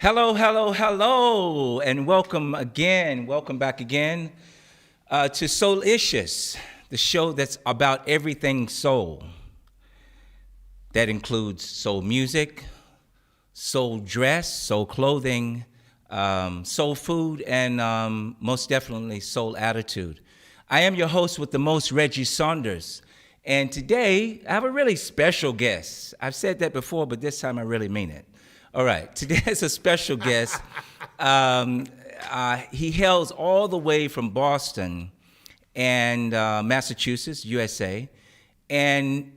Hello, hello, hello, and welcome again. Welcome back again to ICIOUS, the show that's about everything soul. That includes soul music, soul dress, soul clothing, soul food, and most definitely soul attitude. I am your host with the most, Reggie Saunders. And today, I have a really special guest. I've said that before, but this time I really mean it. All right, today is a special guest. He hails all the way from Boston and Massachusetts, USA. And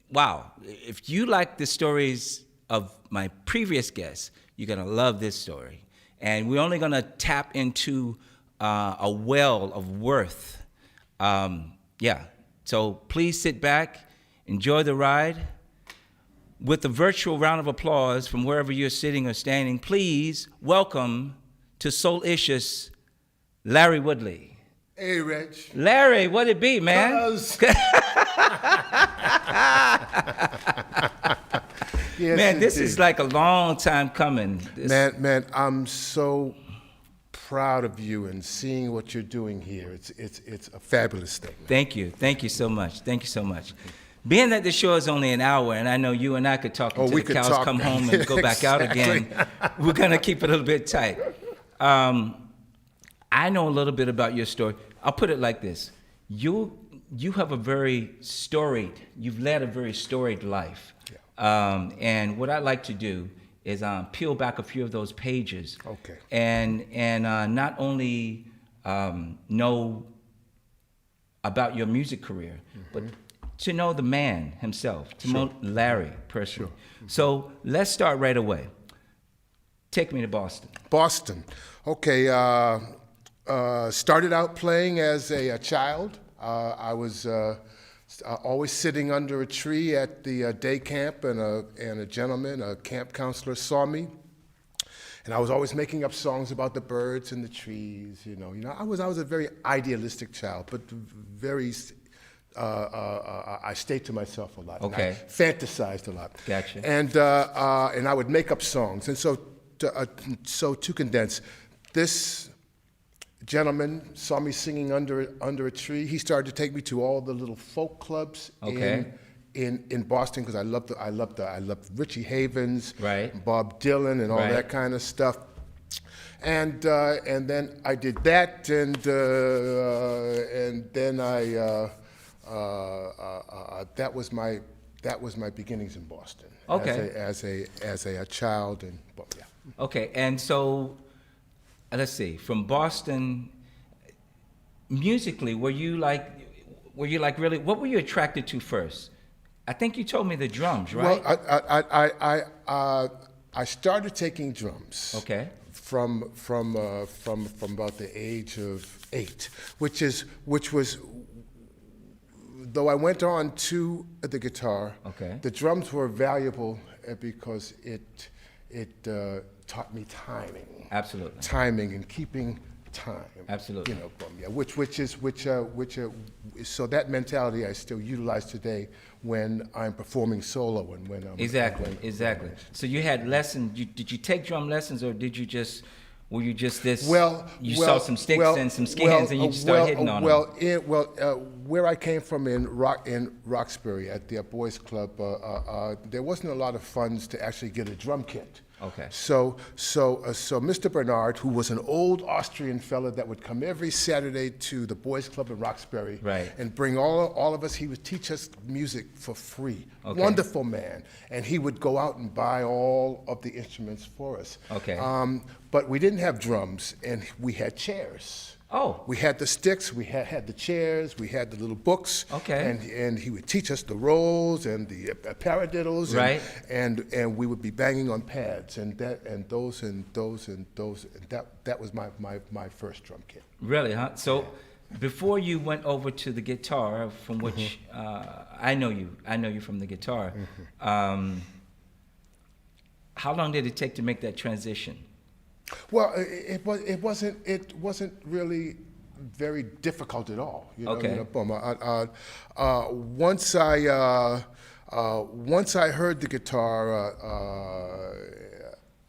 wow, if you like the stories of my previous guests, you're gonna love this story. And we're only gonna tap into a well of worth. So please sit back, enjoy the ride. With a virtual round of applause from wherever you're sitting or standing, please welcome to ICIOUS, Larry Woodley. Hey, Reg. Larry, what it be, man? Yes, man, this indeed. is like a long time coming. Man, I'm so proud of you and seeing what you're doing here. It's a fabulous thing. Man. Thank you so much. Being that the show is only an hour, and I know you and I could talk until the cows come home and go back out again, we're going to keep it a little bit tight. I know a little bit about your story. I'll put it like this. You have you've led a very storied life. Yeah. And what I'd like to do is peel back a few of those pages. Okay. And not only know about your music career, but to know the man himself, to know Larry personally. Sure. So let's start right away. Take me to Boston. Boston. Okay. Started out playing as a child. I was always sitting under a tree at the day camp, and a gentleman, a camp counselor, saw me. And I was always making up songs about the birds and the trees. I was a very idealistic child, but very. I stayed to myself a lot. Okay. And I fantasized a lot. Gotcha. And I would make up songs. And so to condense, this gentleman saw me singing under a tree. He started to take me to all the little folk clubs in Boston, because I loved Richie Havens, right, Bob Dylan, and all that kind of stuff. And then I did that, and then that was my beginnings in Boston. Okay. As a child, and yeah. Okay, and so let's see. From Boston, musically, were you like really? What were you attracted to first? I think you told me the drums, right? Well, I started taking drums. Okay. From about the age of 8, which was. Though I went on to the guitar, the drums were valuable because it taught me timing. Absolutely. Timing and keeping time. Absolutely. So that mentality I still utilize today when I'm performing solo and when I'm exactly. So you had lessons. Did you take drum lessons, or did you just? Were you just this? You saw some sticks and some skins, and you just started hitting on them. Where I came from in Roxbury at the Boys Club, there wasn't a lot of funds to actually get a drum kit. Okay. So Mr. Bernard, who was an old Austrian fella that would come every Saturday to the Boys Club in Roxbury, right, and bring all of us. He would teach us music for free. Okay. Wonderful man, and he would go out and buy all of the instruments for us. Okay. But we didn't have drums, and we had chairs. Oh. We had the sticks, we had the chairs, we had the little books. Okay. And he would teach us the rolls and the paradiddles. Right. And we would be banging on pads, and that was my first drum kit. Really, huh? So before you went over to the guitar, from which I know you from the guitar, how long did it take to make that transition? Well, it wasn't really very difficult at all. Okay. Once I heard the guitar,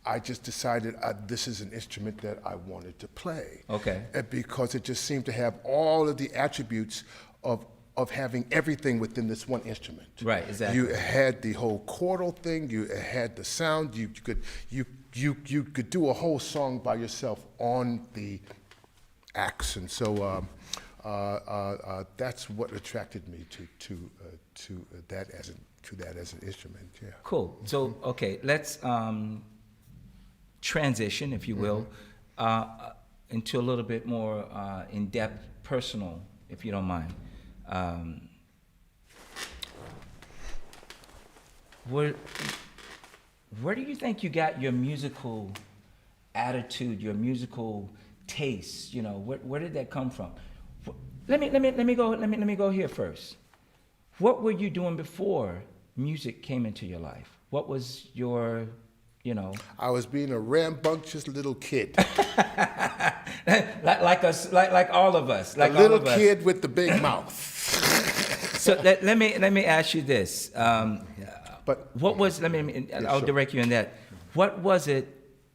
I just decided this is an instrument that I wanted to play. Okay. Because it just seemed to have all of the attributes of having everything within this one instrument. Right, exactly. You had the whole chordal thing. You had the sound. You could do a whole song by yourself on the axe, and so that's what attracted me to that as an instrument. Yeah. Cool. So, okay, let's transition, if you will, into a little bit more in-depth, personal, if you don't mind. Where do you think you got your musical attitude, your musical taste? You know, where did that come from? Let me go here first. What were you doing before music came into your life? What was your, you know? I was being a rambunctious little kid. like all of us. Like a little all of kid us. with the big mouth. So let me ask you this. But what was? I'll sure. direct you in that. What was it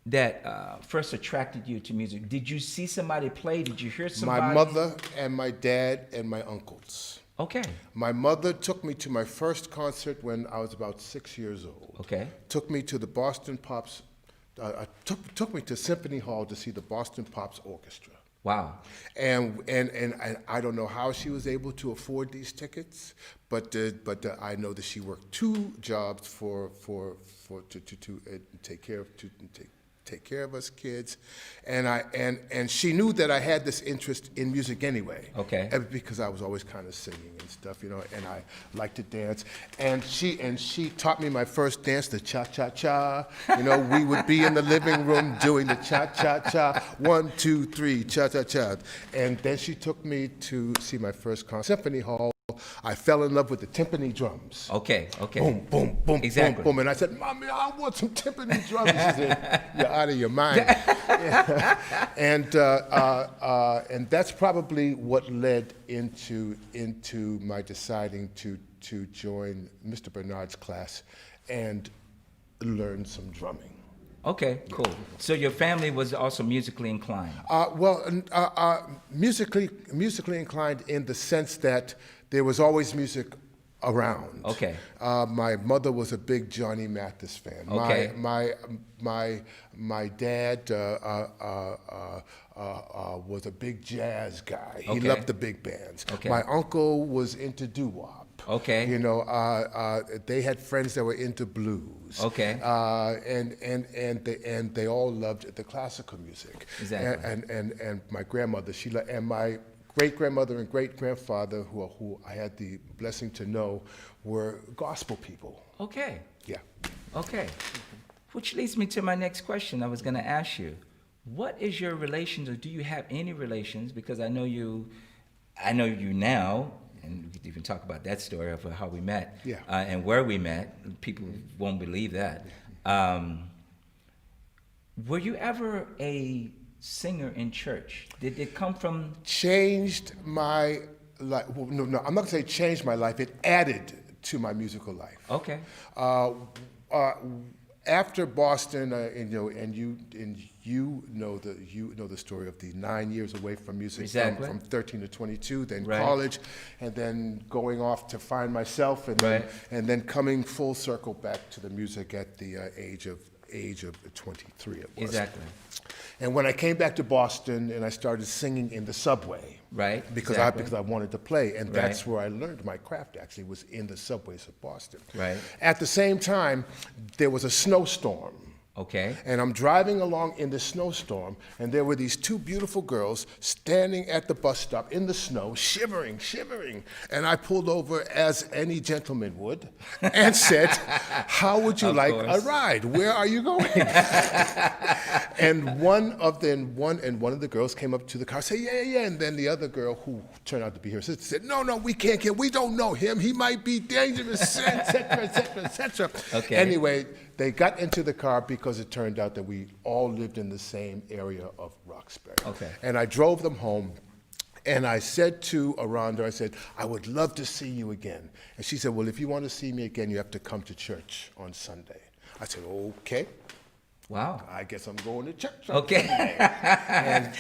that first attracted you to music? Did you see somebody play? Did you hear somebody? My mother and my dad and my uncles. Okay. My mother took me to my first concert when I was about 6 years old. Okay. Took me to the Boston Pops. Took me to Symphony Hall to see the Boston Pops Orchestra. Wow. And I don't know how she was able to afford these tickets, but I know that she worked 2 jobs to take care of us kids, and she knew that I had this interest in music anyway. Okay. Because I was always kind of singing and stuff, you know, and I liked to dance. And she taught me my first dance, the cha-cha-cha. You know, we would be in the living room doing the cha-cha-cha, 1, 2, 3, cha-cha-cha. And then she took me to see my first concert, Symphony Hall. I fell in love with the timpani drums. Okay. Boom, boom, boom, Exactly. boom, boom. And I said, Mommy, I want some timpani drums. She said, you're out of your mind. Yeah. And that's probably what led into my deciding to join Mr. Bernard's class and learn some drumming. Okay, cool. So your family was also musically inclined. Musically inclined in the sense that there was always music around. Okay. My mother was a big Johnny Mathis fan. Okay. My dad was a big jazz guy. He Okay. loved the big bands. Okay. My uncle was into doo-wop. Okay. You know, they had friends that were into blues. Okay. And they all loved the classical music. Exactly. And my grandmother, and my great-grandmother and great-grandfather, who I had the blessing to know, were gospel people. Okay. Yeah. Okay. Which leads me to my next question I was going to ask you. What is your relations, or do you have any relations? Because I know you now, and we could even talk about that story of how we met. Yeah. And where we met. People won't believe that. Were you ever a singer in church? Did it come from? Changed my life. Well, no, I'm not going to say changed my life. It added to my musical life. Okay. After Boston, you know the story of the 9 years away from music, Exactly. from 13 to 22, then Right. college, and then going off to find myself, and Right. then coming full circle back to the music at the age of 23. It was. Exactly. And when I came back to Boston and I started singing in the subway, Right. because Exactly. I wanted to play, and Right. that's where I learned my craft. Actually, was in the subways of Boston. Right. At the same time, there was a snowstorm. Okay. And I'm driving along in the snowstorm, and there were these 2 beautiful girls standing at the bus stop in the snow, shivering. And I pulled over as any gentleman would and said, "How would you Of like course. a ride? Where are you going?" And one of the girls came up to the car, said, "Yeah." And then the other girl, who turned out to be her sister, said, "No, we can't get. We don't know him. He might be dangerous, etc." Okay. Anyway, they got into the car because it turned out that we all lived in the same area of Roxbury. Okay. And I drove them home, and I said to Aranda, I said, "I would love to see you again." And she said, "Well, if you want to see me again, you have to come to church on Sunday." I said, "Okay." Wow. I guess I'm going to church. Okay.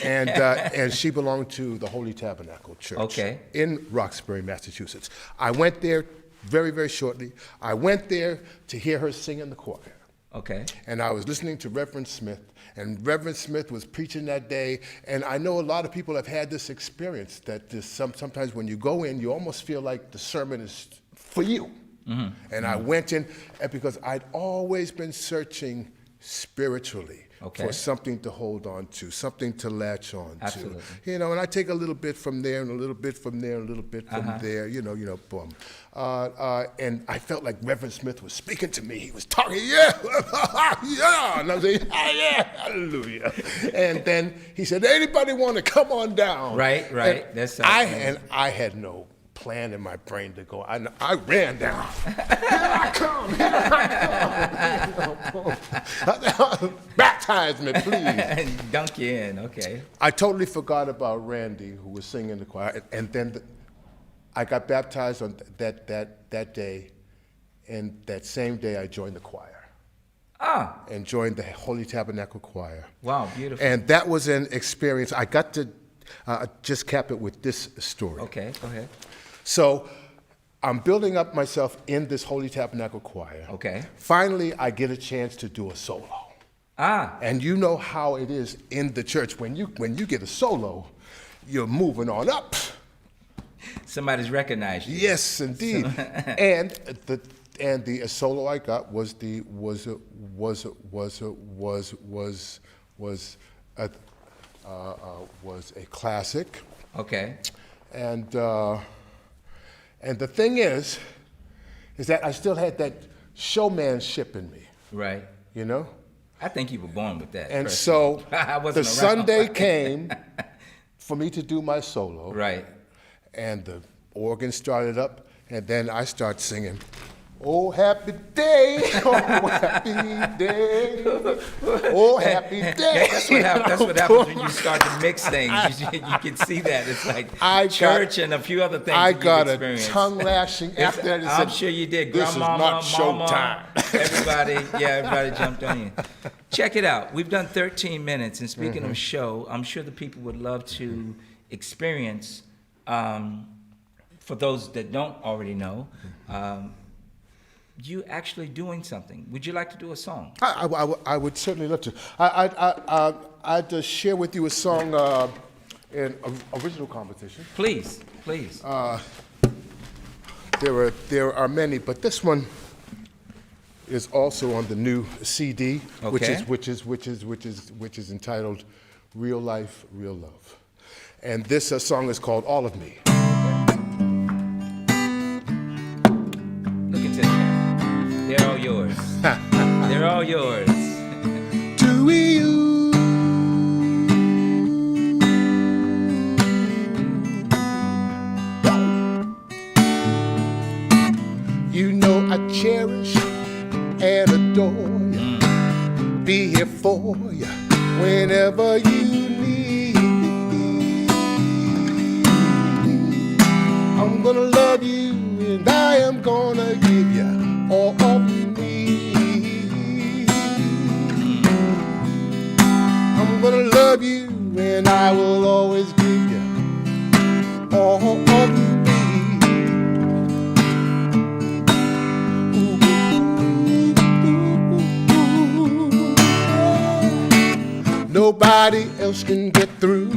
And she belonged to the Holy Tabernacle Church Okay. in Roxbury, Massachusetts. I went there very, very shortly. I went there to hear her sing in the choir. Okay. And I was listening to Reverend Smith, and Reverend Smith was preaching that day. And I know a lot of people have had this experience that sometimes when you go in, you almost feel like the sermon is for you. Mm-hmm. And I went in because I'd always been searching spiritually for something to hold on to, something to latch on Absolutely. to. You know, and I take a little bit from there and a little bit from there and a little bit from there, you know, boom. And I felt like Reverend Smith was speaking to me. He was talking, yeah, yeah. And I was saying, yeah, hallelujah. And then he said, anybody want to come on down? Right. And I had no plan in my brain to go. I ran down. Here I come. Baptize me, please. Dunk you in. Okay. I totally forgot about Randy, who was singing in the choir, and then I got baptized on that day, and that same day I joined the choir. And joined the Holy Tabernacle Choir. Wow, beautiful. And that was an experience. I got to just cap it with this story. Okay, go ahead. So I'm building up myself in this Holy Tabernacle Choir. Okay. Finally, I get a chance to do a solo. And you know how it is in the church. When you get a solo, you're moving on up. Somebody's recognized you. Yes, indeed. And the solo I got was a classic. Okay. And the thing is that I still had that showmanship in me. Right. You know? I think you were born with that. And personally. so I wasn't the around. Sunday came for me to do my solo. Right. And the organ started up, and then I start singing, oh, happy day, oh, happy day, oh, happy day. That's what happens when you start to mix things. You can see that. It's like church and a few other things I that got you've a experienced. tongue lashing after that. I'm sure you did. This is Grandmama, not showtime. Everybody jumped on you. Check it out. We've done 13 minutes, and speaking of show, I'm sure the people would love to experience, for those that don't already know, you actually doing something. Would you like to do a song? I would certainly love to. I'd share with you a song in original competition. Please. There are many, but this one is also on the new CD, which is entitled "Real Life, Real Love," and this song is called "All of Me." Look into the camera. They're all yours. They're all yours. To you. You know I cherish and adore you. Be here for you whenever you need. I'm gonna love you and I am gonna give you all of me. I'm gonna love you and I will always give you all of me. Nobody else can get through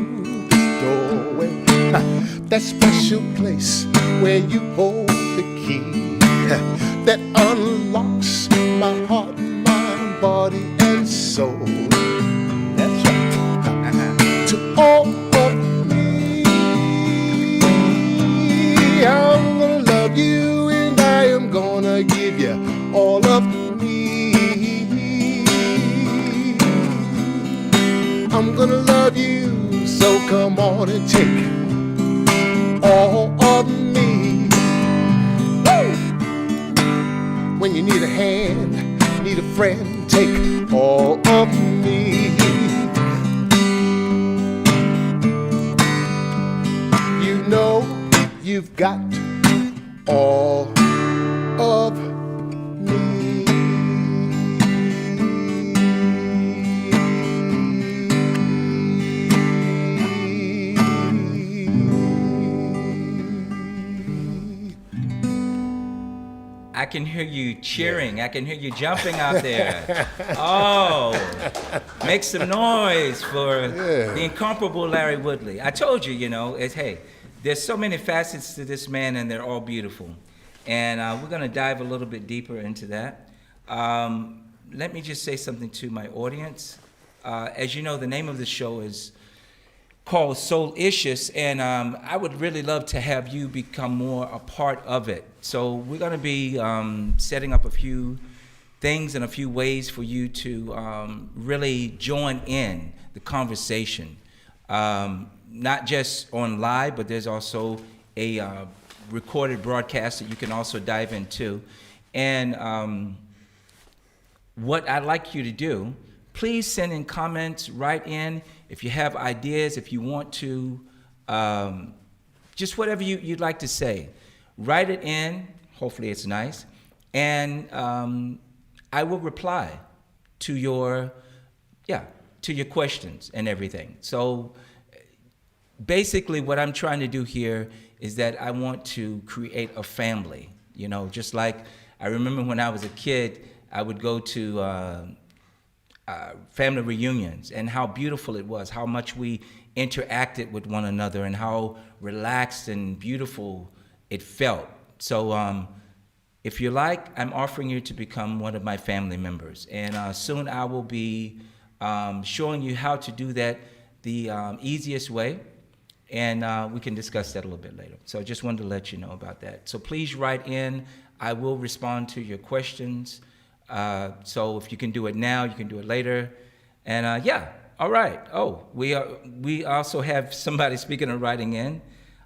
this doorway, that special place where you hold the key that unlocks my heart, mind, body, and soul. That's right. To all of me, I'm gonna love you and I am gonna give you all of me. I'm gonna love you, so come on and take all of me. Woo! When you need a hand, need a friend, take all of me. You know you've got all of me. I can hear you cheering. Yeah. I can hear you jumping out there. Oh, make some noise for the incomparable Larry Woodley. I told you, hey, there's so many facets to this man, and they're all beautiful. And we're going to dive a little bit deeper into that. Let me just say something to my audience. As you know, the name of the show is called ICIOUS, and I would really love to have you become more a part of it. So we're going to be setting up a few things and a few ways for you to really join in the conversation. Not just on live, but there's also a recorded broadcast that you can also dive into. And what I'd like you to do, please send in comments, write in. If you have ideas, if you want to, just whatever you'd like to say, write it in. Hopefully it's nice. And I will reply to your questions and everything. So basically what I'm trying to do here is that I want to create a family. Just like I remember when I was a kid, I would go to family reunions, and how beautiful it was, how much we interacted with one another, and how relaxed and beautiful it felt. So if you like, I'm offering you to become one of my family members. And soon I will be showing you how to do that the easiest way, and we can discuss that a little bit later. So I just wanted to let you know about that. So please write in. I will respond to your questions. So if you can do it now, you can do it later. And all right. Oh, we also have somebody speaking and writing in.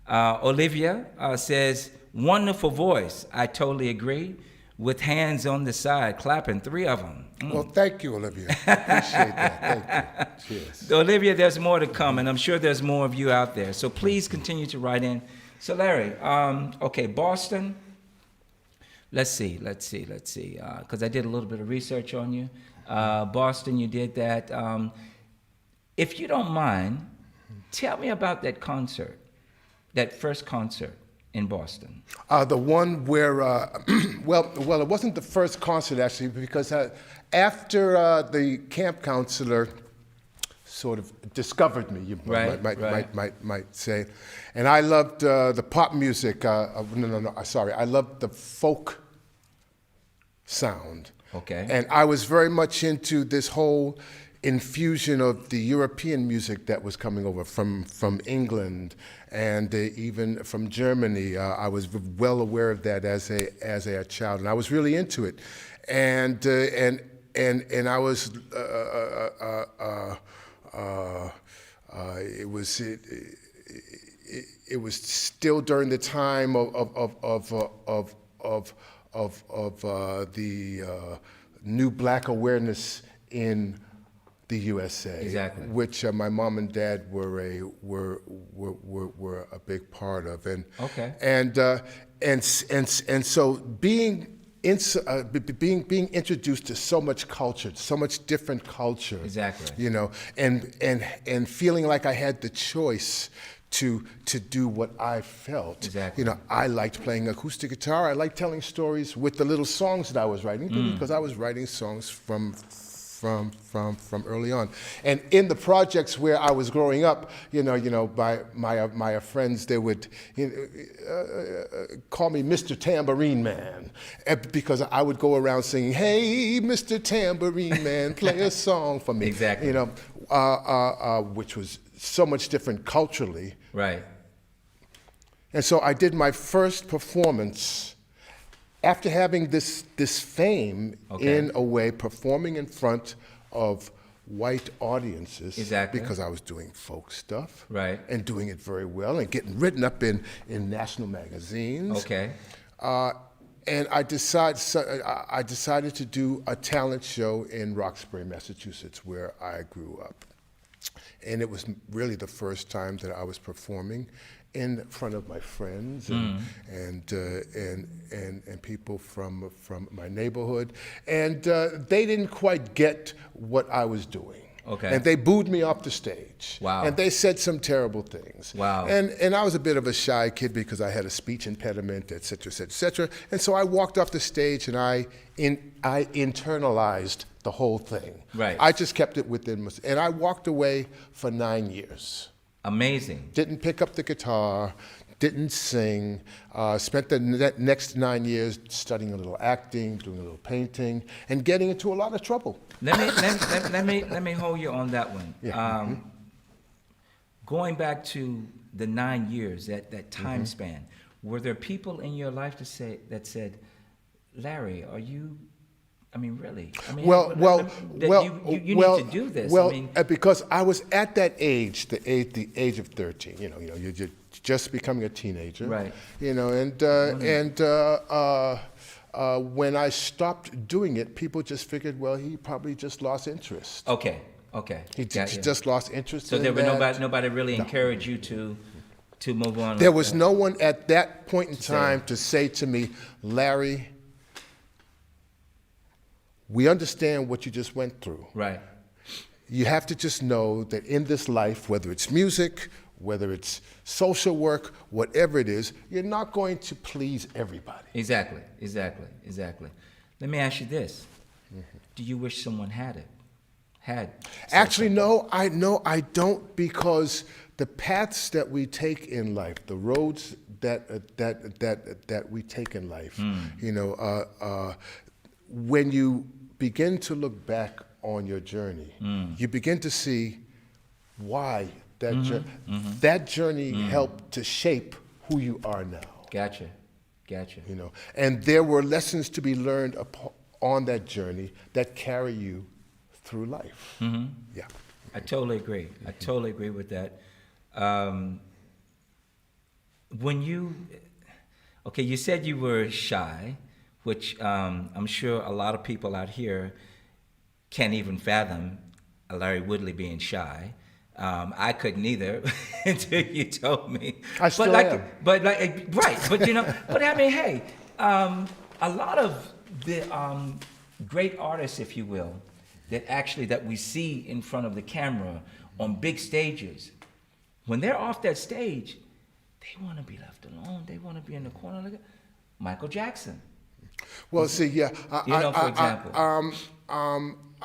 Olivia says, wonderful voice. I totally agree. With hands on the side, clapping, 3 of them. Well, thank you, Olivia. I appreciate that. Thank you. Cheers. Olivia, there's more to come, and I'm sure there's more of you out there. So please continue to write in. So Larry, okay, Boston. Let's see, because I did a little bit of research on you. Boston, you did that. If you don't mind, tell me about that concert, that first concert in Boston. The one where, well, it wasn't the first concert actually, because after the camp counselor sort of discovered me, you might say, and I loved the pop music. I loved the folk sound. Okay. And I was very much into this whole infusion of the European music that was coming over from England and even from Germany. I was well aware of that as a child, and I was really into it. And I was it was still during the time of the new black awareness in the USA, exactly, which my mom and dad were a big part of, and okay, and so being introduced to so much culture, so much different culture, exactly, and feeling like I had the choice to do what I felt. Exactly. I liked playing acoustic guitar. I liked telling stories with the little songs that I was writing, because I was writing songs from early on. And in the projects where I was growing up, by my friends, they would call me Mr. Tambourine Man, because I would go around singing, "Hey, Mr. Tambourine Man, play a song for me." Exactly. Which was so much different culturally. Right. And so I did my first performance after having this fame, okay, in a way, performing in front of white audiences. Exactly. Because I was doing folk stuff. Right. And doing it very well and getting written up in national magazines. Okay. And I decided to do a talent show in Roxbury, Massachusetts, where I grew up. And it was really the first time that I was performing in front of my friends and people from my neighborhood, and they didn't quite get what I was doing. Okay. And they booed me off the stage. Wow. And they said some terrible things. Wow. And I was a bit of a shy kid because I had a speech impediment, et cetera, et cetera, et cetera. And so I walked off the stage and I internalized the whole thing. Right. I just kept it within myself. And I walked away for 9 years. Amazing. Didn't pick up the guitar, didn't sing, spent the next 9 years studying a little acting, doing a little painting, and getting into a lot of trouble. Let me hold you on that one. Yeah. Going back to the 9 years, that time span, were there people in your life that said, Larry, are you? I mean, really? I mean, you need to do this. Well, I mean, because I was at that age, the age of 13. You're just becoming a teenager. Right. When I stopped doing it, people just figured, well, he probably just lost interest. Okay. He Got you. just lost interest. So in there were that. nobody really encouraged you to move on. There like was that? no one at that point in time to say to me, Larry, we understand what you just went through. Right. You have to just know that in this life, whether it's music, whether it's social work, whatever it is, you're not going to please everybody. Exactly. Let me ask you this: do you wish someone had it? Actually, no, I don't, because the paths that we take in life, the roads that we take in life, when you begin to look back on your journey, you begin to see why that journey helped to shape who you are now. Gotcha. And there were lessons to be learned on that journey that carry you through life. Yeah. I totally agree. I totally agree with that. You said you were shy, which I'm sure a lot of people out here can't even fathom Larry Woodley being shy. I couldn't either until you told me. I still am. But I mean, hey, a lot of the great artists, if you will, that we see in front of the camera on big stages, when they're off that stage, they want to be left alone. They want to be in the corner like Michael Jackson. Well, see, yeah. For example.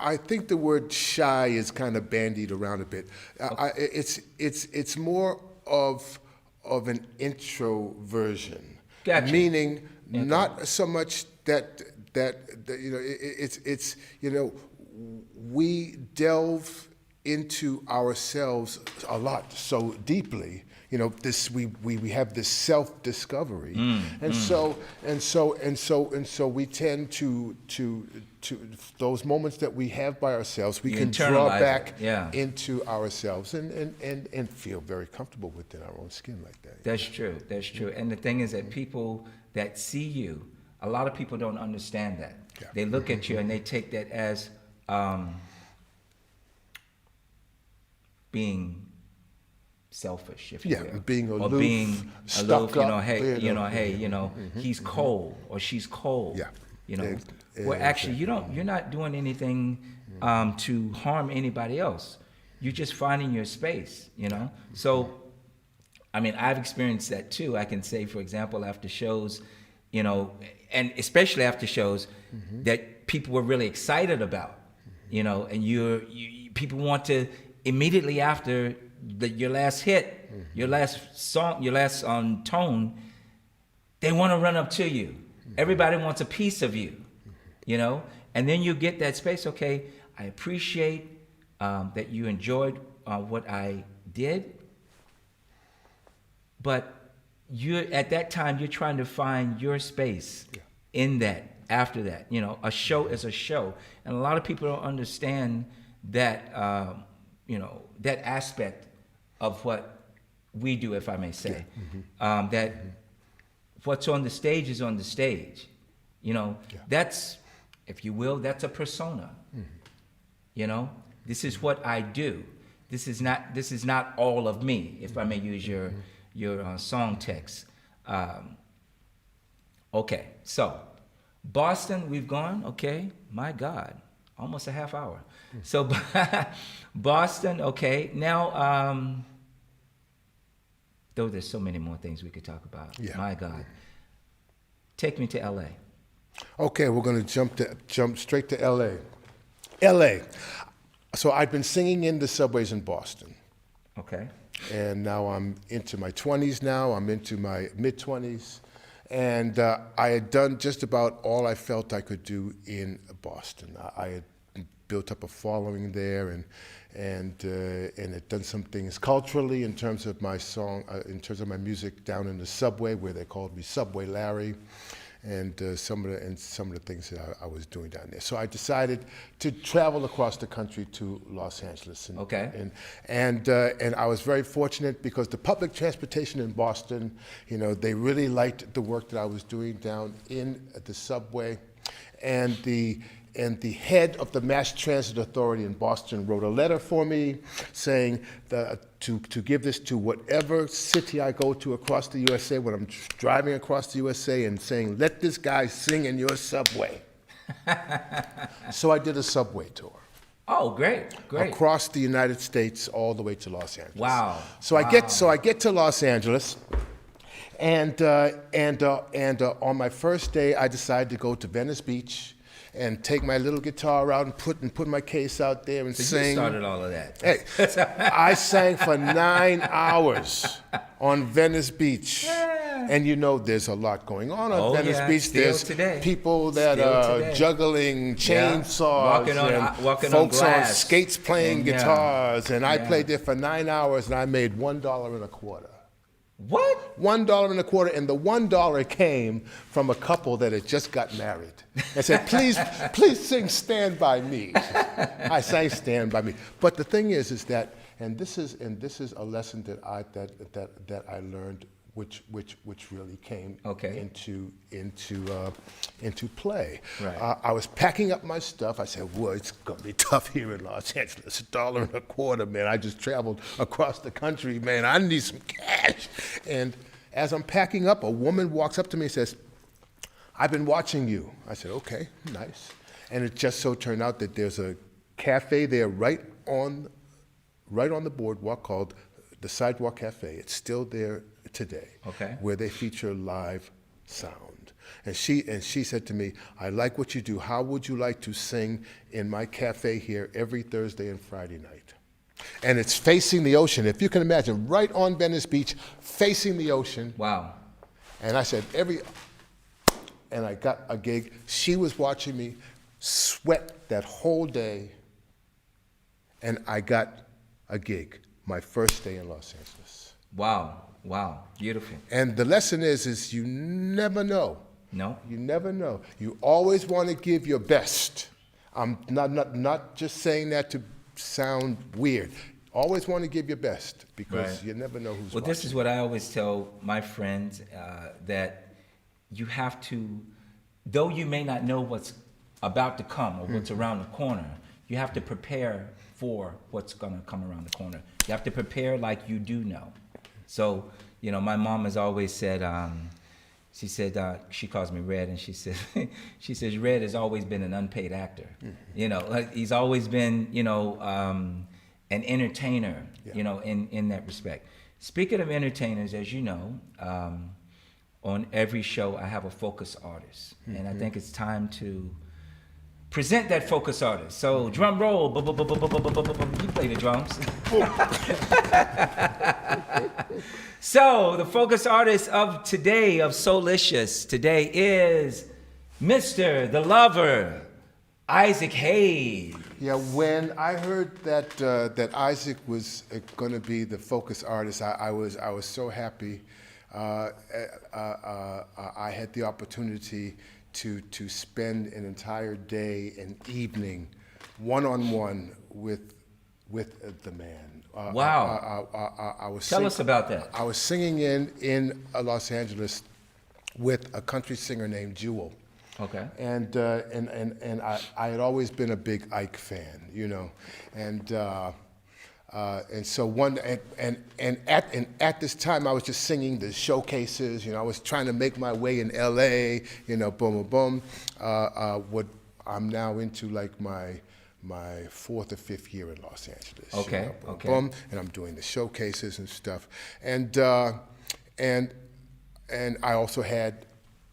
I think the word shy is kind of bandied around a bit. It's more of an introversion, Gotcha. meaning not so much that we delve into ourselves a lot so deeply. We have this self-discovery, and so we tend to those moments that we have by ourselves, we can draw back into ourselves and feel very comfortable within our own skin like that. That's true. And the thing is that people that see you, a lot of people don't understand that. Yeah. They look at you and they take that as being selfish, if you will, being aloof, or being stuck aloof. up, He's cold or she's cold. Yeah. Well, actually, you're not doing anything to harm anybody else. You're just finding your space. So, I mean, I've experienced that too. I can say, for example, after shows, and especially after shows that people were really excited about, and people want to immediately after your last hit, your last song, your last tone, they want to run up to you. Everybody wants a piece of you, and then you get that space. Okay, I appreciate that you enjoyed what I did, but at that time you're trying to find your space in that. After that, a show is a show, and a lot of people don't understand that that aspect of what we do, if I may say, that what's on the stage is on the stage. That's, if you will, that's a persona. This is what I do. This is not all of me, if I may use your song text. Okay, so Boston, we've gone. Okay, my God, almost a half hour. So Boston, okay. Now, though there's so many more things we could talk about. Yeah. My God. Take me to LA. Okay, we're going to jump straight to LA. LA. So I've been singing in the subways in Boston. Okay. And now I'm into my 20s now. I'm into my mid-20s. And I had done just about all I felt I could do in Boston. I had built up a following there and had done some things culturally in terms of my song, in terms of my music down in the subway where they called me Subway Larry. And some of the things that I was doing down there. So I decided to travel across the country to Los Angeles. And I was very fortunate because the public transportation in Boston, they really liked the work that I was doing down in the subway, and the head of the Mass Transit Authority in Boston wrote a letter for me saying to give this to whatever city I go to across the USA when I'm driving across the USA, and saying, let this guy sing in your subway. So I did a subway tour. Oh, great. Across the United States all the way to Los Angeles. Wow. So I get to Los Angeles, and on my first day I decided to go to Venice Beach and take my little guitar out and put my case out there and sing. You started all of that. Hey, I sang for 9 hours on Venice Beach. And there's a lot going on Venice Beach. Still There's today. people that are juggling chainsaws, walking folks on on glass. skates playing guitars. And I played there for 9 hours and I made $1.25. What? $1.25, and the $1 came from a couple that had just got married. I said, please sing "Stand by Me." I sang "Stand by Me." But the thing is that, and this is a lesson that I learned, which really came into play. Right. I was packing up my stuff. I said, "Well, it's gonna be tough here in Los Angeles. $1.25, man. I just traveled across the country, man. I need some cash." And as I'm packing up, a woman walks up to me and says, "I've been watching you." I said, "Okay, nice." And it just so turned out that there's a cafe there right on the boardwalk called the Sidewalk Cafe. It's still there today. Okay. Where they feature live sound. And she said to me, "I like what you do. How would you like to sing in my cafe here every Thursday and Friday night?" And it's facing the ocean. If you can imagine, right on Venice Beach, facing the ocean. Wow. And I said, and I got a gig. She was watching me sweat that whole day, and I got a gig my first day in Los Angeles. Wow, beautiful. And the lesson is you never know. No. You never know. You always want to give your best. I'm not just saying that to sound weird. Always want to give your best because you never know who's watching. This is what I always tell my friends, that you have to, though you may not know what's about to come or what's around the corner, you have to prepare for what's going to come around the corner. You have to prepare like you do know. So, my mom has always said, she said, she calls me Red, and she says, Red has always been an unpaid actor. He's always been, an entertainer, in that respect. Speaking of entertainers, as you know, on every show I have a focus artist. And I think it's time to present that focus artist. So drum roll, you play the drums. So the focus artist of today, of Soulicious today, is Mr. the Lover, Isaac Hayes. Yeah, when I heard that Isaac was going to be the focus artist, I was so happy. I had the opportunity to spend an entire day and evening one-on-one with the man. Wow. Tell us about that. I was singing in Los Angeles with a country singer named Jewel. Okay. And I had always been a big Ike fan, and so at this time I was just singing the showcases, I was trying to make my way in LA, boom, boom, boom. I'm now into like my 4th or 5th year in Los Angeles. Okay, okay. Boom, and I'm doing the showcases and stuff. And I also had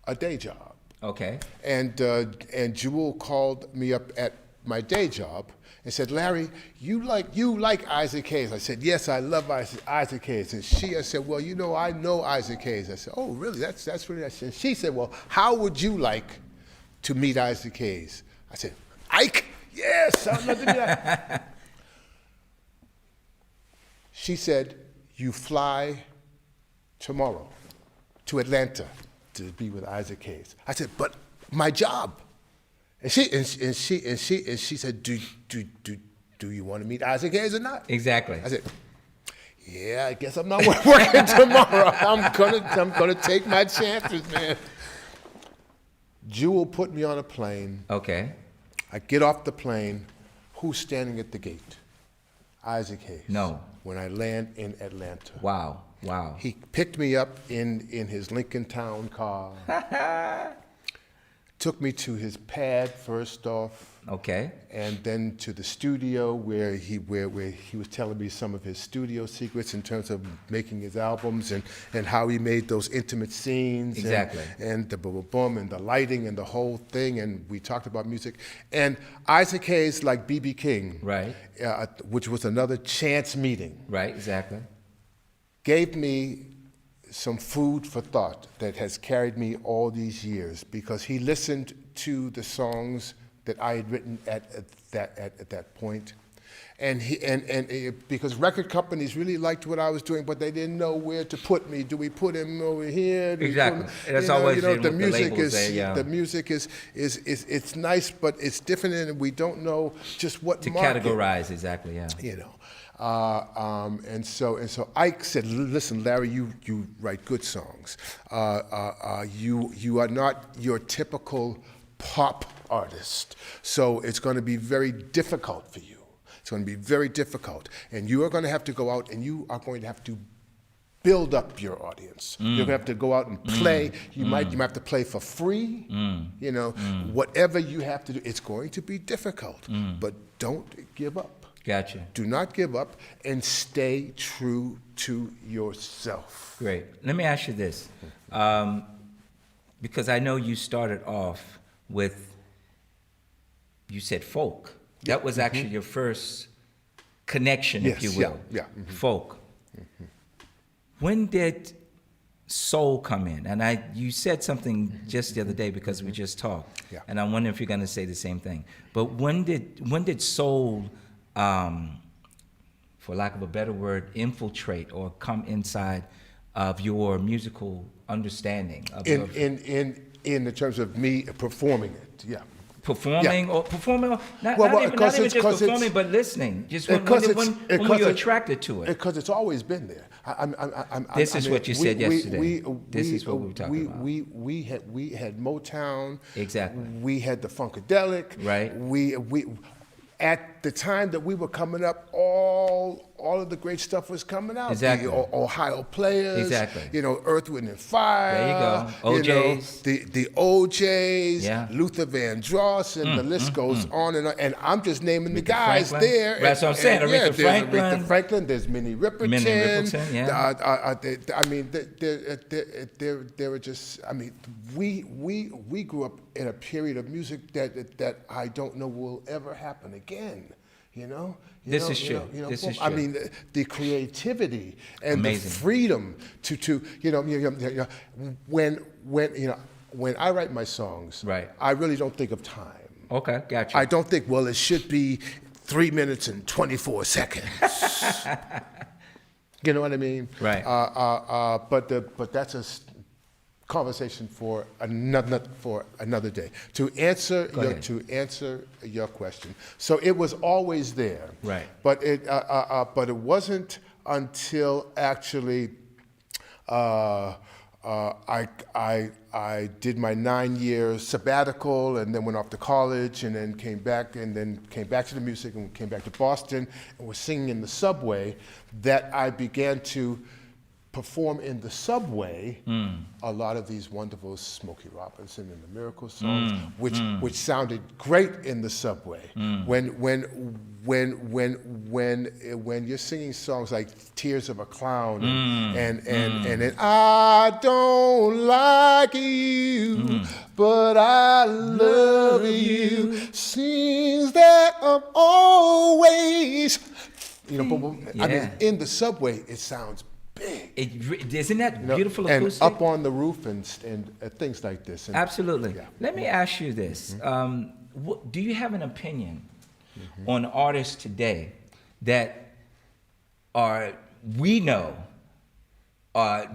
a day job. Okay. And Jewel called me up at my day job and said, Larry, you like Isaac Hayes? I said, yes, I love Isaac Hayes. And I said, well, I know Isaac Hayes. I said, oh, really? That's really nice. And she said, well, how would you like to meet Isaac Hayes? I said, Ike, yes, I'd love to do that. She said, you fly tomorrow to Atlanta to be with Isaac Hayes. I said, but my job. And she said, do you want to meet Isaac Hayes or not? Exactly. I said, yeah, I guess I'm not working tomorrow. I'm gonna take my chances, man. Jewel put me on a plane. Okay. I get off the plane. Who's standing at the gate? Isaac Hayes. No. When I land in Atlanta. Wow. Wow. He picked me up in his Lincoln Town car. Took me to his pad first off. Okay. And then to the studio where he was telling me some of his studio secrets in terms of making his albums and how he made those intimate scenes. Exactly. And the boom and the lighting and the whole thing, and we talked about music. And Isaac Hayes, like B.B. King, Right. Which was another chance meeting, Right, exactly. gave me some food for thought that has carried me all these years, because he listened to the songs that I had written at that point. And because record companies really liked what I was doing, but they didn't know where to put me. Do we put him over here? Exactly. That's always the music is it's nice, but it's different, and we don't know just what To market. categorize, exactly, yeah. And so Ike said, listen, Larry, you write good songs. You are not your typical pop artist, so it's going to be very difficult for you. It's going to be very difficult, and you are going to have to go out and you are going to have to build up your audience. You're going to have to go out and play. You might have to play for free. Whatever you have to do, it's going to be difficult, but don't give up. Gotcha. Do not give up, and stay true to yourself. Great. Let me ask you this, because I know you started off with, you said folk. That was actually your first connection, if you will. Yeah. Folk. When did soul come in? And you said something just the other day, because we just talked. Yeah. And I wonder if you're going to say the same thing. But when did soul, for lack of a better word, infiltrate or come inside of your musical understanding? In the terms of me performing it, yeah. Performing, or not even just performing, but listening. Just when were you attracted to it? Because it's always been there. This is what you said yesterday. This is what we were talking about. We had Motown. Exactly. We had the Funkadelic. Right. We at the time that we were coming up, all of the great stuff was coming out. Exactly. The Ohio Players. Exactly. Earth, Wind and Fire. There you go. OJs. The OJs. Yeah. Luther Vandross, and the list goes on and on. And I'm just naming the Aretha guys Franklin. there. That's what I'm saying. Aretha Franklin. There's Aretha Franklin. There's Minnie Riperton. There were just. We grew up in a period of music that I don't know will ever happen again. This is true. This is true. I mean, the creativity and Amazing. the freedom to when I write my songs, Right. I really don't think of time. Okay, gotcha. I don't think, well, it should be 3 minutes and 24 seconds. You know what I mean? Right. But that's a conversation for another day. To answer your question, so it was always there. Right. But it wasn't until actually I did my 9-year sabbatical, and then went off to college, and then came back to the music, and came back to Boston, and was singing in the subway, that I began to perform in the subway a lot of these wonderful Smokey Robinson and the Miracle songs, which sounded great in the subway. When you're singing songs like "Tears of a Clown" and I don't like you, but I love you, seems that I'm always, you know. But, I mean, in the subway, it sounds big. Isn't that beautiful and acoustic? up on the roof and things like this. And, Absolutely. yeah. Let me ask you this. Do you have an opinion on artists today that we know are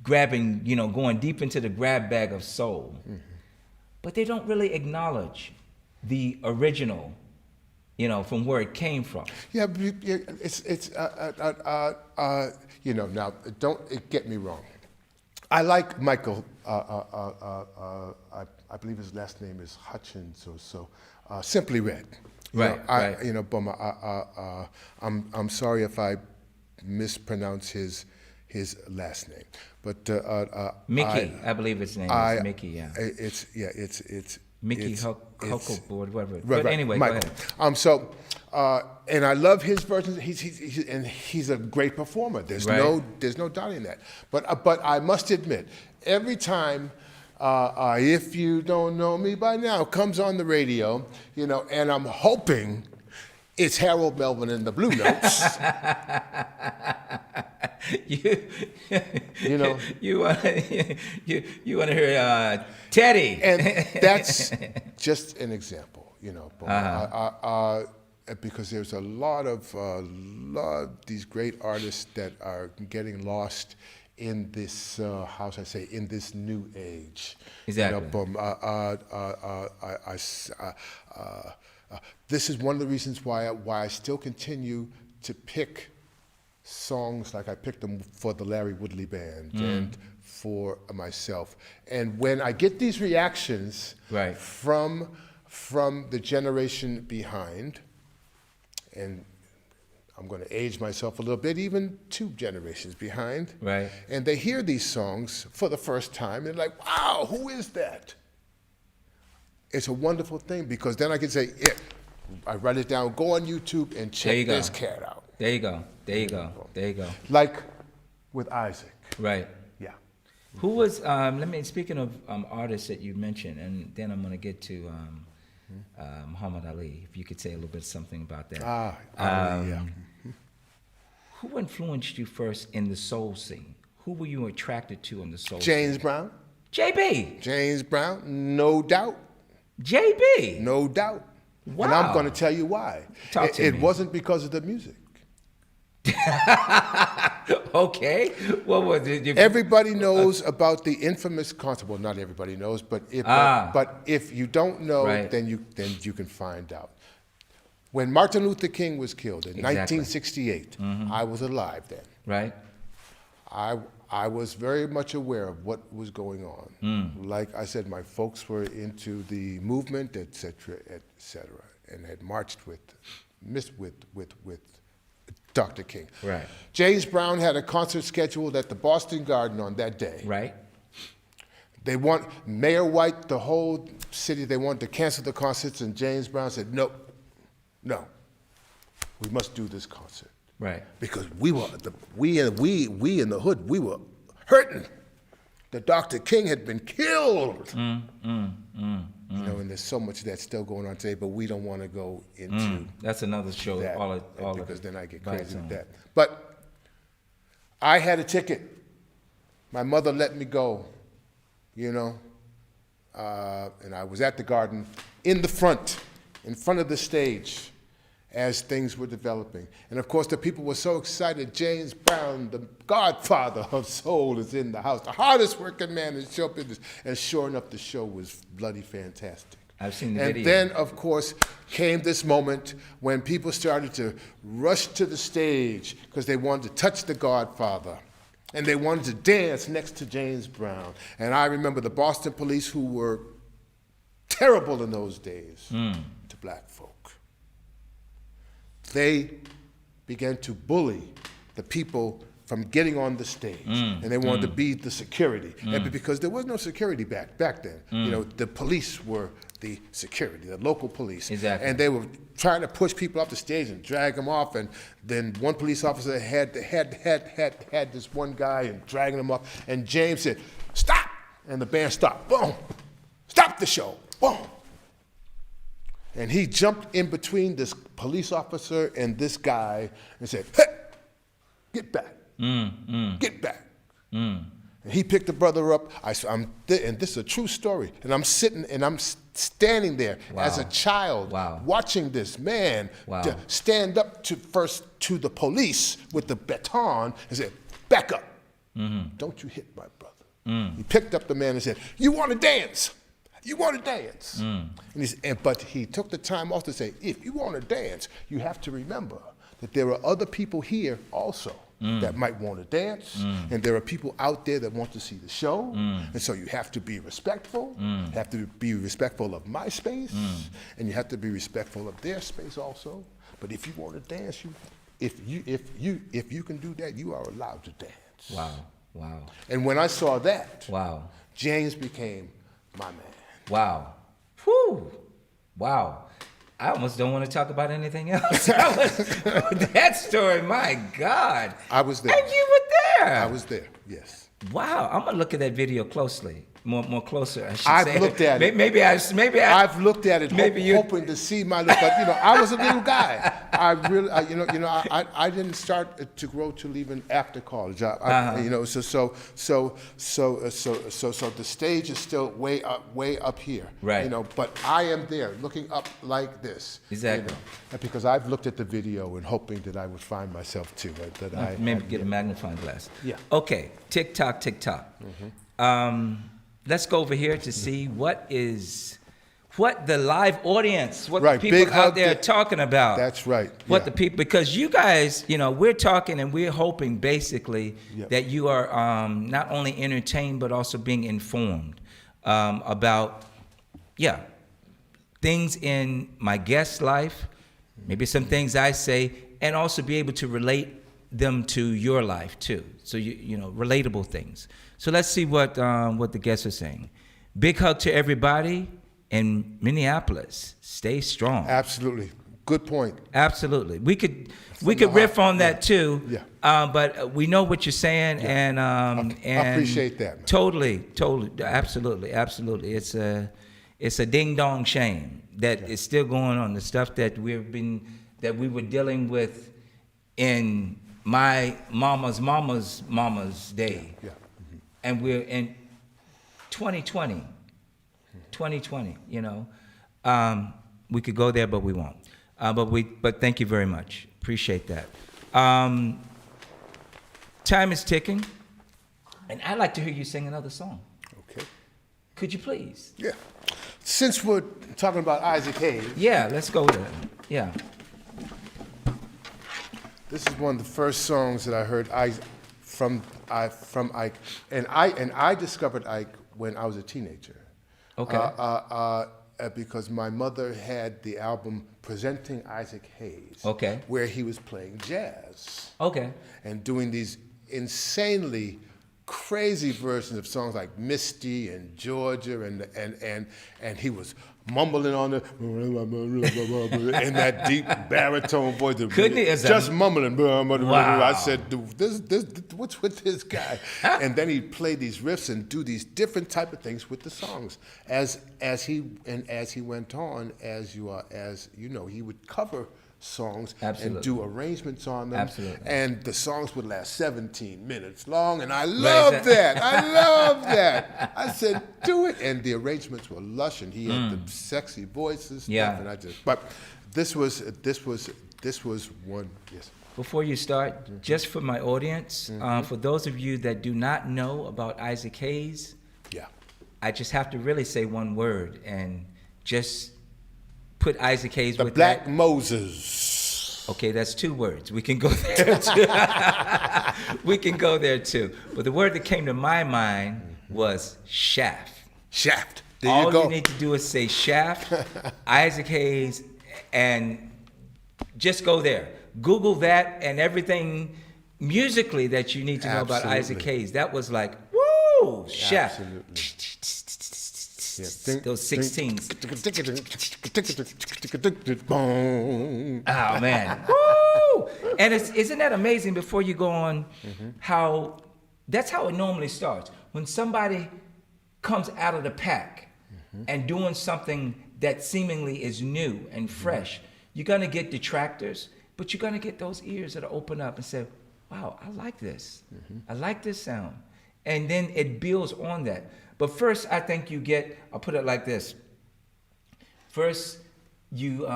grabbing, going deep into the grab bag of soul, but they don't really acknowledge the original, from where it came from? Yeah, now don't get me wrong. I like Michael. I believe his last name is Hutchins or so. Simply Red. Right. I'm sorry if I mispronounce his last name, but Mickey, I believe his name is Mickey. Yeah. It's Mickey Huckleberry, whatever. Right, But right, anyway, Michael. go ahead. And I love his versions. He's a great performer. There's no doubting that. But I must admit, every time "If You Don't Know Me By Now" comes on the radio, and I'm hoping it's Harold Melvin and the Blue Notes. You want to hear Teddy, And that's just an example, because there's a lot of these great artists that are getting lost in this, in this new age. Exactly. This is one of the reasons why I still continue to pick songs like I picked them for the Larry Woodley Band and for myself. And when I get these reactions from the generation behind, and I'm going to age myself a little bit, even 2 generations behind, and they hear these songs for the first time, and they're like, wow, who is that? It's a wonderful thing, because then I can say, yeah, I write it down, go on YouTube and check this cat out. There you go. There you go. There you go. Like with Isaac. Right. Yeah. Who was, speaking of artists that you mentioned, and then I'm going to get to Muhammad Ali, if you could say a little bit something about that. Ali, yeah. Who influenced you first in the soul scene? Who were you attracted to in the soul James scene? Brown. JB. James Brown, no doubt. JB. No doubt. Wow. And I'm going to tell you why. Talk to me. It wasn't because of the music. Okay. What was it? Everybody knows about the infamous concert. Well, not everybody knows, but if you don't know, then you can find out. When Martin Luther King was killed in 1968, I was alive then. Right. I was very much aware of what was going on. Like I said, my folks were into the movement, et cetera, and had marched with Dr. King. Right. James Brown had a concert scheduled at the Boston Garden on that day. Right. They want Mayor White, the whole city, they wanted to cancel the concerts, and James Brown said, no, we must do this concert. Right. Because we in the hood, we were hurting that Dr. King had been killed. And there's so much that's still going on today, but we don't want to go into that's another show. that, because then I get crazy with that. But I had a ticket. My mother let me go, and I was at the Garden in front of the stage, as things were developing. And of course, the people were so excited. James Brown, the godfather of soul, is in the house. The hardest working man to show up in this. And sure enough, the show was bloody fantastic. I've seen the video. And then, of course, came this moment when people started to rush to the stage because they wanted to touch the godfather. And they wanted to dance next to James Brown. And I remember the Boston police, who were terrible in those days to black folk. They began to bully the people from getting on the stage, and they wanted to be the security, and because there was no security back then. You know, the police were the security, the local police, Exactly. and they were trying to push people off the stage and drag them off. And then one police officer had this one guy and dragging him off, and James said, "Stop!" And the band stopped. Boom! Stop the show. Boom! And he jumped in between this police officer and this guy and said, "Hey, get back, get back." And he picked the brother up. And this is a true story. And I'm sitting and I'm standing there as a child watching this man stand up to the police with the baton and said, "Back up. Don't you hit my brother." He picked up the man and said, "You want to dance? You want to dance?" But he took the time off to say, "If you want to dance, you have to remember that there are other people here also that might want to dance, and there are people out there that want to see the show, and so you have to be respectful. You have to be respectful of my space, and you have to be respectful of their space also. But if you want to dance, if you can do that, you are allowed to dance." Wow. Wow. And when I saw that, Wow. James became my man. Wow. Whew. Wow. I almost don't want to talk about anything else. That story, my God. I was there. And you were there. I was there, yes. Wow. I'm gonna look at that video closely. More closer, I should I've say. looked at it. Maybe I've looked at it, hoping to see my look. But I was a little guy. I didn't start to grow till even after college. So the stage is still way up here. Right. But I am there, looking up like this. Exactly. Because I've looked at the video and hoping that I would find myself too. Maybe get a magnifying glass. Yeah. Okay. Tick tock, tick tock. Let's go over here to see what the live audience, what the people out there are talking about. That's right. What the people, because you guys, we're talking and we're hoping basically that you are not only entertained but also being informed about, things in my guest's life, maybe some things I say, and also be able to relate them to your life too. So relatable things. So let's see what the guests are saying. Big hug to everybody in Minneapolis. Stay strong. Absolutely. Good point. Absolutely. We could riff on that too. Yeah. But we know what you're saying, and I appreciate that, man. Totally, absolutely. It's a ding dong shame that it's still going on. The stuff that we were dealing with in my mama's day. Yeah. And we're in 2020, we could go there, but we won't. But thank you very much. Appreciate that. Time is ticking, and I'd like to hear you sing another song. Okay. Could you please? Yeah. Since we're talking about Isaac Hayes. Yeah, let's go there. Yeah. This is one of the first songs that I heard from Ike, and I discovered Ike when I was a teenager. Okay. Because my mother had the album Presenting Isaac Hayes. Okay. Where he was playing jazz. Okay. And doing these insanely crazy versions of songs like Misty and Georgia, and he was mumbling on the in that deep baritone voice. Couldn't he? Just mumbling. Wow. I said, "Dude, what's with this guy?" And then he'd play these riffs and do these different type of things with the songs. As he went on, he would cover songs and do arrangements on them. Absolutely. And the songs would last 17 minutes long, and I loved that. I loved that. I said, "Do it." And the arrangements were lush, and he had the sexy voices. Yeah. And but this was one. Yes. Before you start, just for my audience, for those of you that do not know about Isaac Hayes, I just have to really say one word and just put Isaac Hayes with Black that. Moses. Okay, that's 2 words. We can go there too. We can go there too. But the word that came to my mind was shaft. Shaft. There All you go. you need to do is say shaft, Isaac Hayes, and just go there. Google that, and everything musically that you need to know about Absolutely. Isaac Hayes. That was like, woo, chef. Absolutely. Those 16s. Boom. Oh man, woo! And isn't that amazing? Before you go on, how that's how it normally starts. When somebody comes out of the pack and doing something that seemingly is new and fresh, you're gonna get detractors, but you're gonna get those ears that open up and say, "Wow, I like this. I like this sound," and then it builds on that. But first, I think you get. I'll put it like this. First, you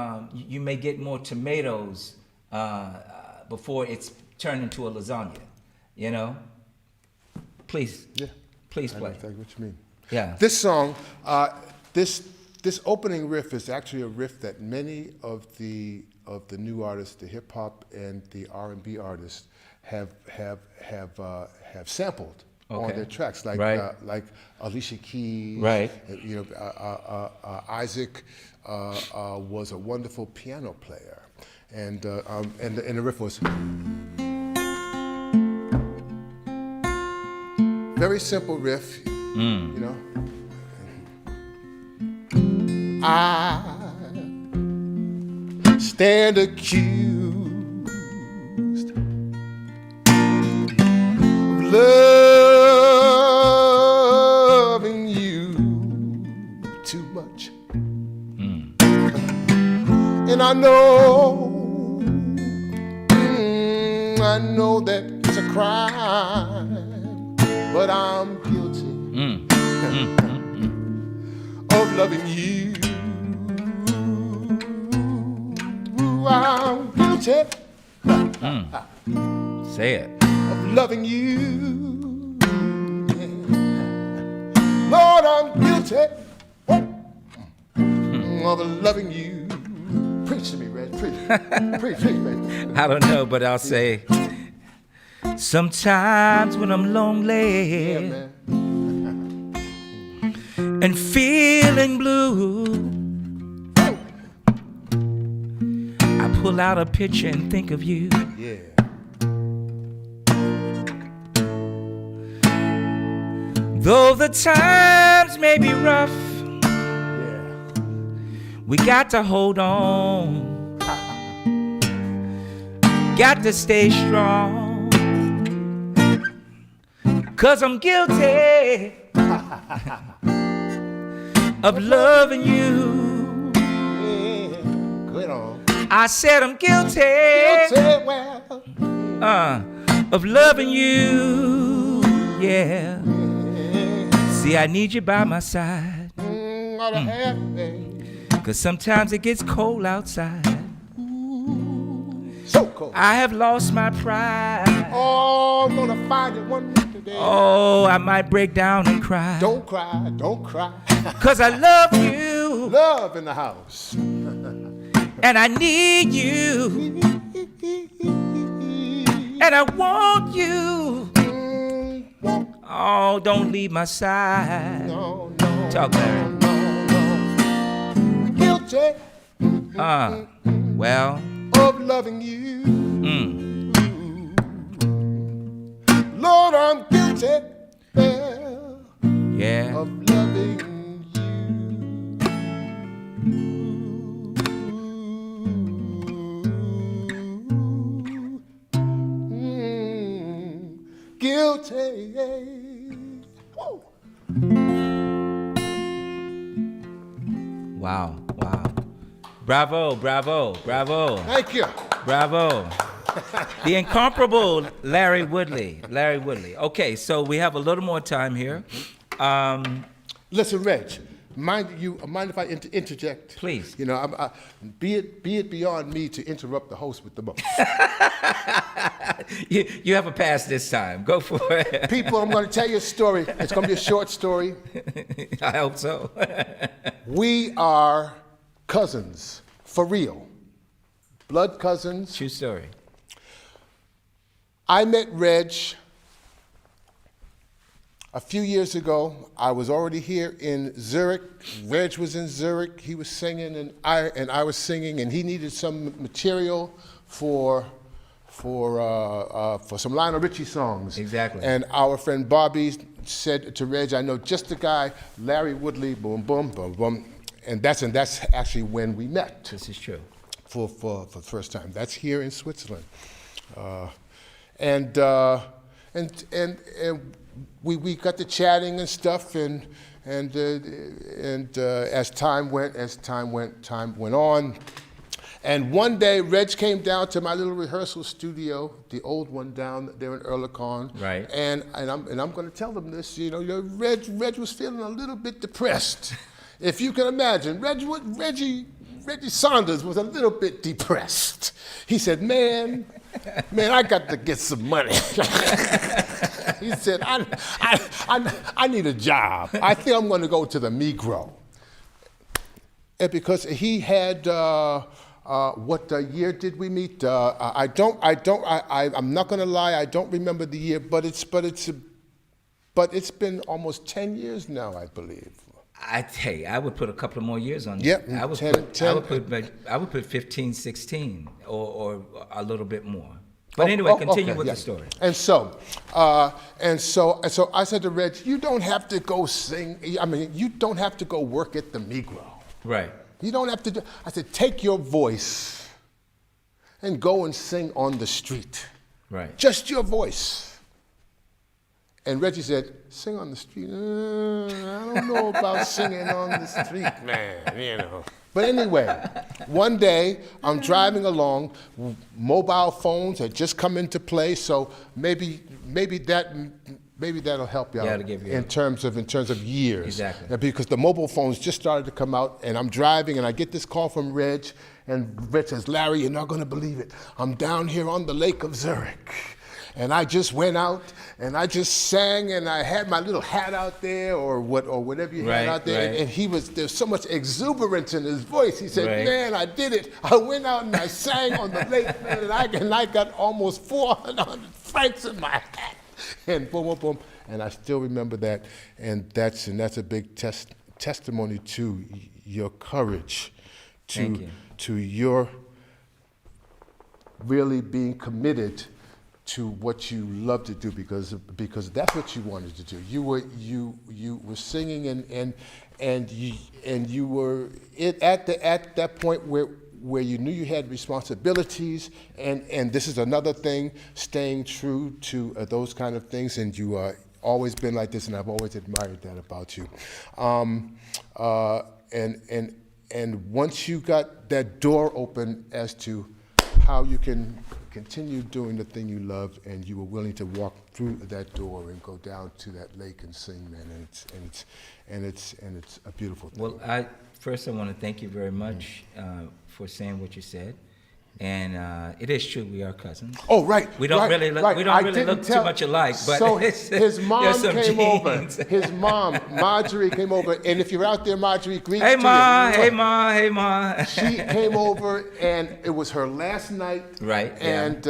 may get more tomatoes before it's turned into a lasagna. You know. Please. Yeah. Please I play. understand what you mean. Yeah. This song, this opening riff is actually a riff that many of the new artists, the hip hop and the R&B artists, have sampled on Okay. their tracks, like Right. like Alicia Keys. Right. You know, Isaac was a wonderful piano player, and the riff was very simple riff. You know. I stand accused of loving you too much. And I know that it's a crime, but I'm guilty of loving you. I'm guilty Say it. of loving you. Lord, I'm guilty of loving you. Preach to me, Red. Preach, Red. I don't know, but I'll say. Sometimes when I'm lonely Yeah, man. and feeling blue, I pull out a picture and think of you. Yeah. Though the times may be rough, Yeah. we got to hold on. Got to stay strong. 'Cause I'm guilty of loving you. Yeah. Good on. I said I'm guilty, Guilty, well. of loving you. Yeah. See, I need you by my side. Ought to have me. 'Cause sometimes it gets cold outside. So cold. I have lost my pride. Oh, I'm gonna find it one day today. Oh, I might break down and cry. Don't cry, don't cry. 'Cause I love you Love in the house. and I need you and I want you. Oh, don't leave my side. No, no. Talk, Larry. No. Guilty Well, of loving you. Lord, I'm guilty yeah. of loving you. Guilty. Woo. Wow, wow. Bravo, bravo, bravo, Thank you. bravo. The incomparable Larry Woodley. Larry Woodley. Okay, so we have a little more time here. Listen, Reg, mind if I interject? Please. You know, be it beyond me to interrupt the host with the most. You have a pass this time. Go for it. People, I'm going to tell you a story. It's going to be a short story. I hope so. We are cousins, for real. Blood cousins. True story. I met Reg a few years ago. I was already here in Zurich. Reg was in Zurich. He was singing, and I was singing, and he needed some material for for some Lionel Richie songs. Exactly. And our friend Bobby said to Reg, I know just the guy, Larry Woodley, boom, boom, boom, boom. And that's actually when we met. This is true. For the first time. That's here in Switzerland. And we got to chatting and stuff, and as time went on, and one day Reg came down to my little rehearsal studio, the old one down there in Erlikon. Right. And I'm going to tell them this. Reg was feeling a little bit depressed, if you can imagine. Reggie Saunders was a little bit depressed. He said, man, I got to get some money. He said, I need a job. I think I'm going to go to the Migros. And because he had, what year did we meet? I'm not going to lie, I don't remember the year, but it's been almost 10 years now, I believe. I would put a couple of more years on it. Yep, I would 10. put 15, 16, or a little bit more. But anyway, continue with the story. And so I said to Reg, you don't have to go sing. I mean, you don't have to go work at the Migros. Right. You don't have to I said, take your voice and go and sing on the street. Right. Just your voice. And Reggie said, sing on the street? I don't know about singing on the street, man, But anyway, one day I'm driving along, mobile phones had just come into play, so maybe that'll help you out in terms of years. Exactly. Because the mobile phones just started to come out, and I'm driving, and I get this call from Reg, and Reg says, Larry, you're not going to believe it. I'm down here on the Lake of Zurich. And I just went out and I just sang, and I had my little hat out there or whatever you had out there. Right. And there's so much exuberance in his voice. He said, Right. man, I did it. I went out and I sang on the lake, man, and I got almost 400 francs in my hat. And boom, boom, boom. And I still remember that. And that's a big testimony to your courage, to your really being committed to what you love to do, because that's what you wanted to do. You were singing and you were at that point where you knew you had responsibilities, and this is another thing, staying true to those kind of things, and you always been like this, and I've always admired that about you. And once you got that door open as to how you can continue doing the thing you love, and you were willing to walk through that door and go down to that lake and sing, man, and it's a beautiful thing. Well, I want to thank you very much for saying what you said. And it is true, we are cousins. Oh, right. We don't really look too much alike, but so his mom came over. genes. His mom, Marjorie, came over, and if you're out there, Marjorie, greet Hey to ma, you. hey ma, hey ma. She came over, and it was her last night. Right. And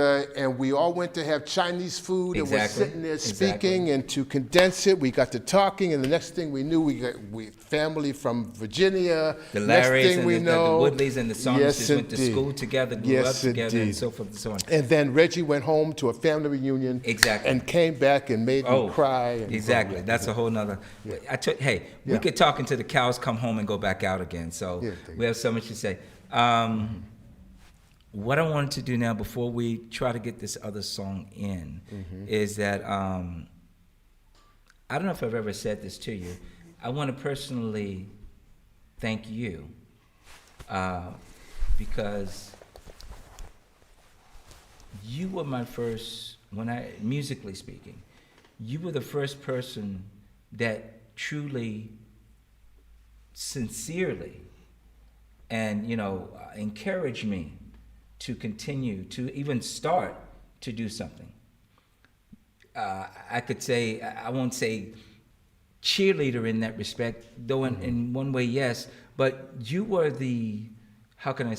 we all went to have Chinese food, and we're Exactly. sitting there speaking, and to condense it, we got to talking, and the next thing we knew, we family from Virginia. The Next Larrys thing and we the know, Woodleys and the Saunders yes, went to indeed. school together, grew up Yes, together, indeed. and so forth and so on. And then Reggie went home to a family reunion. Exactly. And came back and made me cry. And Exactly. That's a whole nother. We could talk until the cows come home and go back out again. So we have so much to say. What I wanted to do now, before we try to get this other song in, is that I don't know if I've ever said this to you. I want to personally thank you because you were my first, musically speaking, you were the first person that truly, sincerely, and encouraged me to continue, to even start to do something. I could say, I won't say cheerleader in that respect, though in one way, yes, but you were the,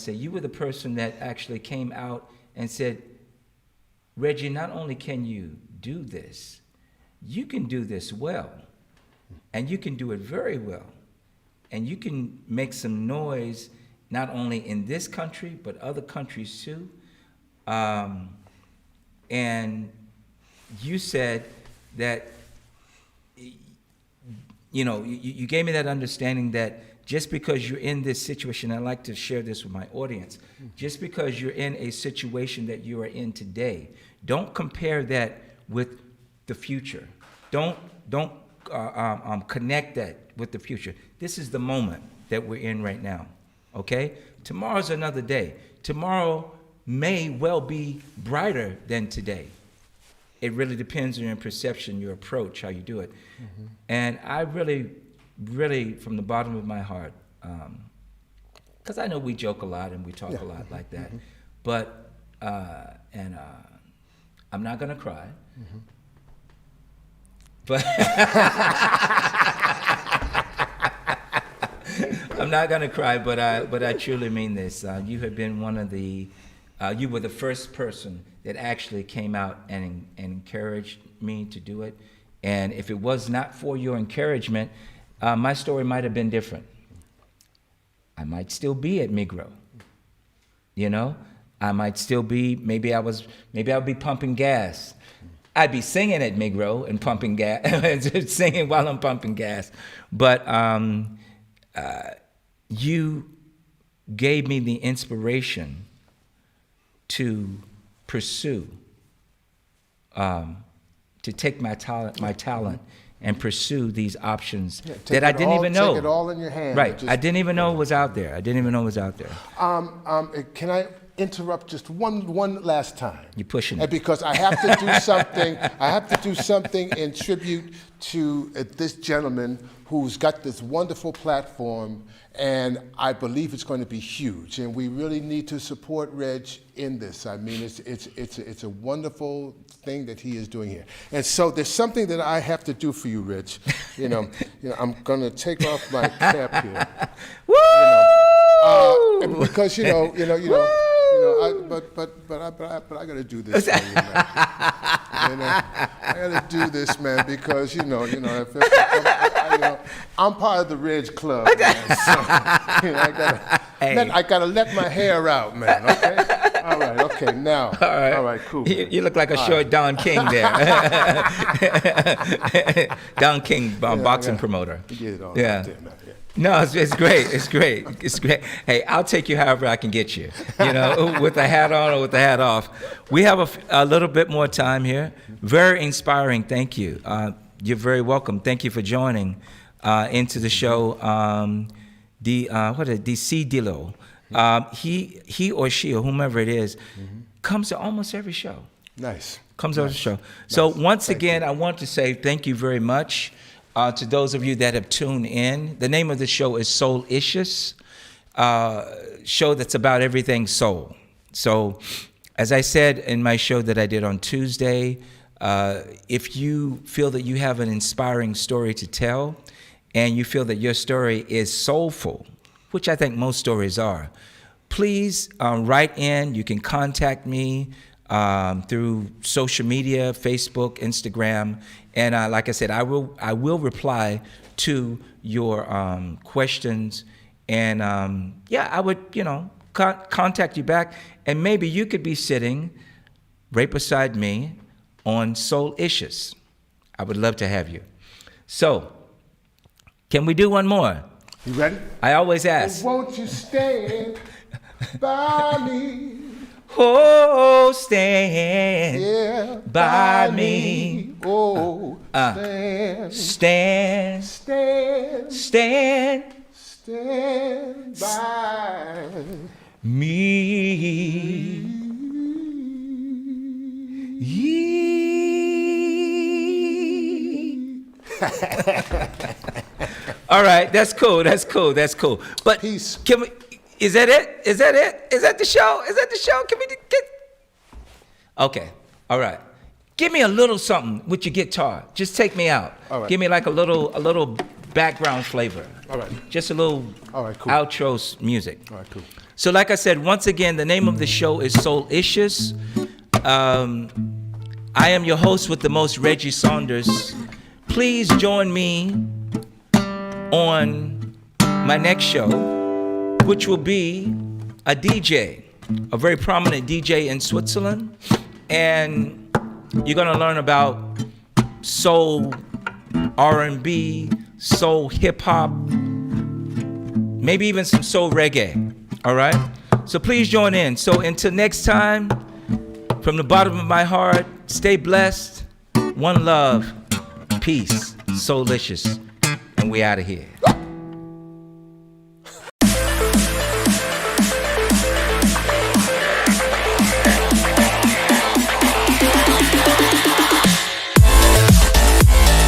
you were the person that actually came out and said, Reggie, not only can you do this, you can do this well, and you can do it very well, and you can make some noise not only in this country, but other countries too. And you said that, you gave me that understanding that just because you're in this situation, I'd like to share this with my audience, just because you're in a situation that you are in today, don't compare that with the future. Don't connect that with the future. This is the moment that we're in right now, okay? Tomorrow's another day. Tomorrow may well be brighter than today. It really depends on your perception, your approach, how you do it. Mm-hmm. And I really, really, from the bottom of my heart, because I know we joke a lot and we talk a lot like that, but, I'm not gonna cry, but I'm not gonna cry, but I truly mean this. You have been one of the, you were the first person that actually came out and encouraged me to do it. And if it was not for your encouragement, my story might have been different. I might still be at Migros, I might still be, maybe I'll be pumping gas. I'd be singing at Migros and pumping gas, singing while I'm pumping gas. But you gave me the inspiration to pursue, to take my talent and pursue these options that I didn't even know. Take it all in your hand. Right. I didn't even know it was out there. Can I interrupt just one last time? You're pushing it. Because I have to do something. I have to do something in tribute to this gentleman who's got this wonderful platform, and I believe it's going to be huge. And we really need to support Reg in this. I mean, it's a wonderful thing that he is doing here. And so there's something that I have to do for you, Rich. I'm going to take off my cap here. Woo! Because but I got to do this for you, man. I got to do this, man, because I'm part of the Reg Club, man. So I got to let my hair out, man. Okay. All right. Okay. Now. All right. Cool. You look like a short Don King there. Don King, boxing promoter. Get it all out there, man. Yeah. No, it's great. It's great. It's great. Hey, I'll take you however I can get you. With the hat on or with the hat off. We have a little bit more time here. Very inspiring. Thank you. You're very welcome. Thank you for joining into the show. DC Dilo. He or she or whomever it is comes to almost every show. Nice. Comes to every show. So once again, I want to say thank you very much. To those of you that have tuned in, the name of the show is ICIOUS, show that's about everything soul. So, as I said in my show that I did on Tuesday, if you feel that you have an inspiring story to tell, and you feel that your story is soulful, which I think most stories are, please write in. You can contact me through social media, Facebook, Instagram. And like I said, I will reply to your questions, and I would contact you back, and maybe you could be sitting right beside me on ICIOUS. I would love to have you. So, can we do one more? You ready? I always ask. Won't you stand by me? Oh, stand by me. Oh, stand by me. All right, that's cool. But peace. Can we? Is that it? Is that the show? Can we get? Okay. All right. Give me a little something with your guitar. Just take me out. All right. Give me like a little background flavor. All right. Just a little cool. outro music. All right, cool. So like I said, once again, the name of the show is ICIOUS. I am your host with the most, Reggie Saunders. Please join me on my next show, which will be a DJ, a very prominent DJ in Switzerland. And You're gonna learn about soul, R&B, soul hip hop, maybe even some soul reggae. All right? So please join in. So until next time, from the bottom of my heart, stay blessed. One love, peace, Soulicious, and we out of here.